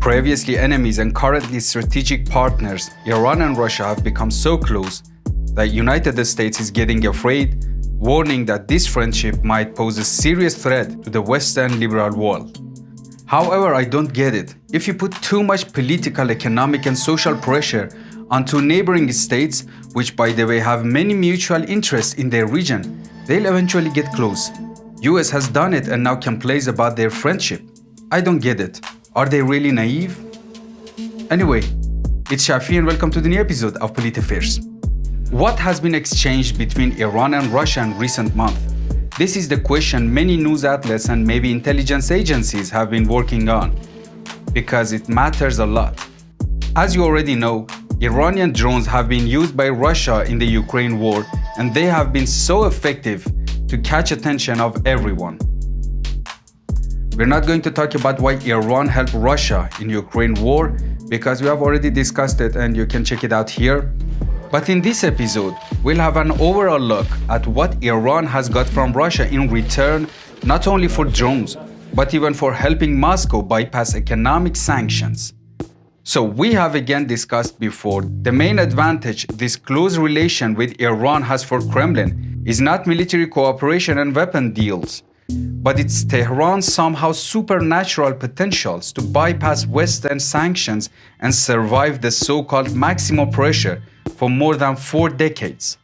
Previously enemies and currently strategic partners, Iran and Russia have become so close that United States is getting afraid, warning that this friendship might pose a serious threat to the Western liberal world. However, I don't get it. If you put too much political, economic and social pressure onto neighboring states, which by the way have many mutual interests in their region, they'll eventually get close. US has done it and now complains about their friendship. I don't get it. Are they really naive? Anyway, it's Shafi and welcome to the new episode of Polit Affairs. What has been exchanged between Iran and Russia in recent months? This is the question many news outlets and maybe intelligence agencies have been working on, because it matters a lot. As you already know, Iranian drones have been used by Russia in the Ukraine war, and they have been so effective to catch attention of everyone. We're not going to talk about why Iran helped Russia in Ukraine war, because we have already discussed it and you can check it out here. But in this episode, we'll have an overall look at what Iran has got from Russia in return, not only for drones, but even for helping Moscow bypass economic sanctions. So we have again discussed before, the main advantage this close relation with Iran has for Kremlin is not military cooperation and weapon deals, but it's Tehran's somehow supernatural potentials to bypass Western sanctions and survive the so-called maximum pressure for more than 4 decades.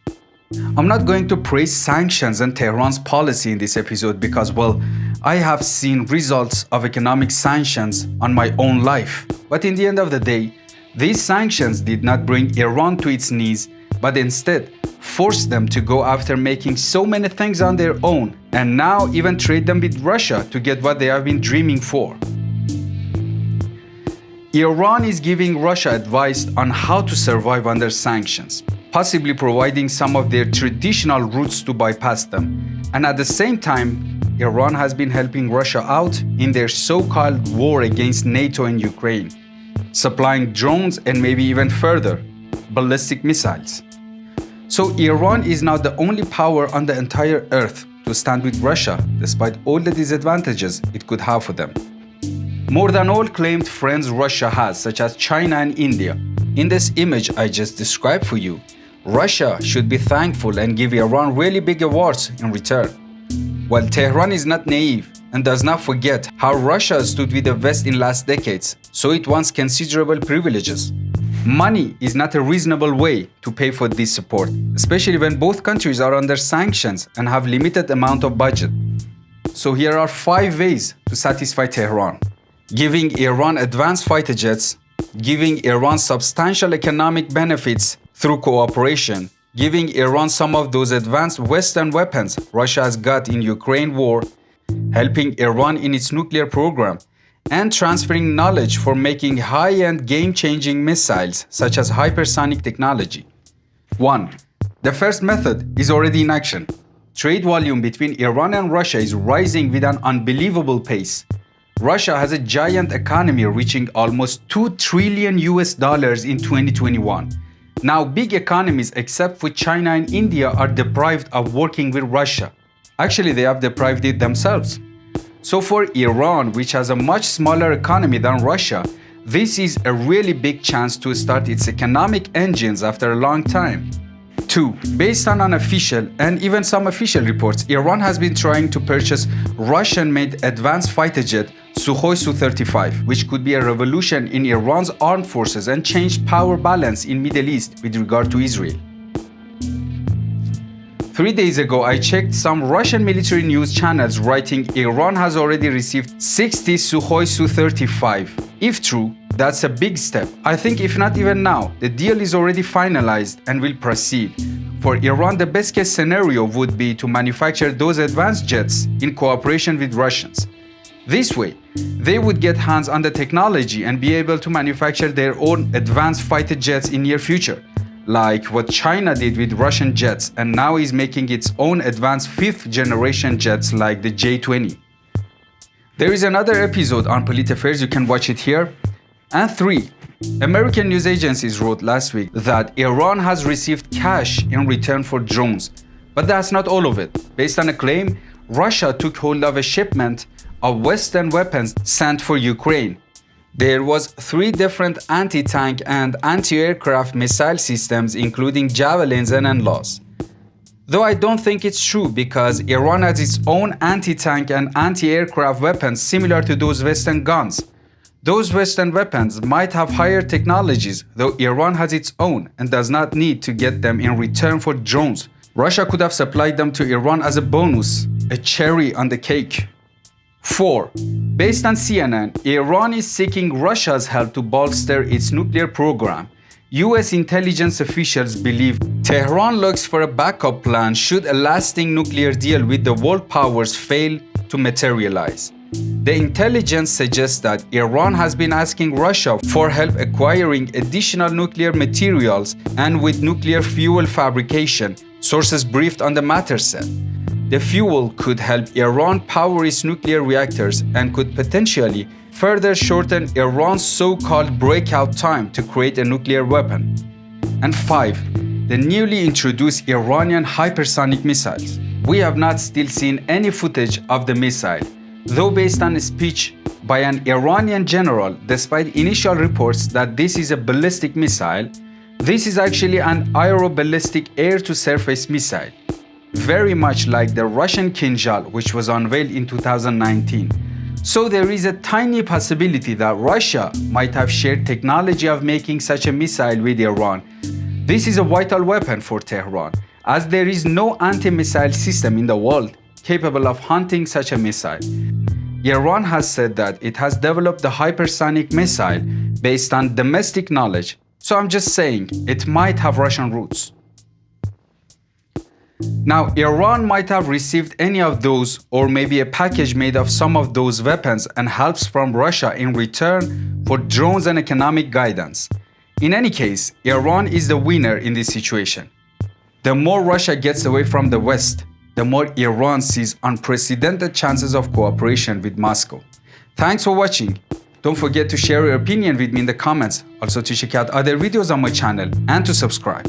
I'm not going to praise sanctions and Tehran's policy in this episode because, well, I have seen results of economic sanctions on my own life. But in the end of the day, these sanctions did not bring Iran to its knees, but instead forced them to go after making so many things on their own, and now even trade them with Russia to get what they have been dreaming for. Iran is giving Russia advice on how to survive under sanctions, possibly providing some of their traditional routes to bypass them. And at the same time, Iran has been helping Russia out in their so-called war against NATO in Ukraine, supplying drones and maybe even further, ballistic missiles. So Iran is now the only power on the entire earth to stand with Russia, despite all the disadvantages it could have for them. More than all claimed friends Russia has, such as China and India. In this image I just described for you, Russia should be thankful and give Iran really big awards in return. While Tehran is not naive and does not forget how Russia stood with the West in last decades, so it wants considerable privileges. Money is not a reasonable way to pay for this support, especially when both countries are under sanctions and have limited amount of budget. So here are 5 ways to satisfy Tehran. Giving Iran advanced fighter jets, giving Iran substantial economic benefits through cooperation, giving Iran some of those advanced Western weapons Russia has got in Ukraine war, helping Iran in its nuclear program, and transferring knowledge for making high-end game-changing missiles such as hypersonic technology. 1. The first method is already in action. Trade volume between Iran and Russia is rising with an unbelievable pace. Russia has a giant economy reaching almost $2 trillion in 2021. Now big economies except for China and India are deprived of working with Russia. Actually, they have deprived it themselves. So for Iran, which has a much smaller economy than Russia, this is a really big chance to start its economic engines after a long time. 2. Based on unofficial and even some official reports, Iran has been trying to purchase Russian-made advanced fighter jet Sukhoi Su-35, which could be a revolution in Iran's armed forces and change power balance in Middle East with regard to Israel. 3 days ago, I checked some Russian military news channels writing Iran has already received 60 Sukhoi Su-35. If true, that's a big step. I think if not even now, the deal is already finalized and will proceed. For Iran, the best case scenario would be to manufacture those advanced jets in cooperation with Russians. This way, they would get hands on the technology and be able to manufacture their own advanced fighter jets in near future, like what China did with Russian jets and now is making its own advanced 5th generation jets like the J-20. There is another episode on Polit Affairs, you can watch it here. And 3. American news agencies wrote last week that Iran has received cash in return for drones. But that's not all of it. Based on a claim, Russia took hold of a shipment of Western weapons sent for Ukraine. There was 3 different anti-tank and anti-aircraft missile systems, including Javelins and NLAWs. Though I don't think it's true, because Iran has its own anti-tank and anti-aircraft weapons similar to those Western guns. Those Western weapons might have higher technologies, though Iran has its own and does not need to get them in return for drones. Russia could have supplied them to Iran as a bonus, a cherry on the cake. 4. Based on CNN, Iran is seeking Russia's help to bolster its nuclear program. US intelligence officials believe Tehran looks for a backup plan should a lasting nuclear deal with the world powers fail to materialize. The intelligence suggests that Iran has been asking Russia for help acquiring additional nuclear materials and with nuclear fuel fabrication, sources briefed on the matter said. The fuel could help Iran power its nuclear reactors and could potentially further shorten Iran's so-called breakout time to create a nuclear weapon. And 5. The newly introduced Iranian hypersonic missiles. We have not still seen any footage of the missile, though based on a speech by an Iranian general, despite initial reports that this is a ballistic missile, this is actually an aeroballistic air-to-surface missile, very much like the Russian Kinjal, which was unveiled in 2019. So there is a tiny possibility that Russia might have shared technology of making such a missile with Iran. This is a vital weapon for Tehran, as there is no anti-missile system in the world capable of hunting such a missile. Iran has said that it has developed the hypersonic missile based on domestic knowledge, so I'm just saying it might have Russian roots. Now, Iran might have received any of those, or maybe a package made of some of those weapons and helps from Russia in return for drones and economic guidance. In any case, Iran is the winner in this situation. The more Russia gets away from the West, the more Iran sees unprecedented chances of cooperation with Moscow. Thanks for watching. Don't forget to share your opinion with me in the comments, also to check out other videos on my channel and to subscribe.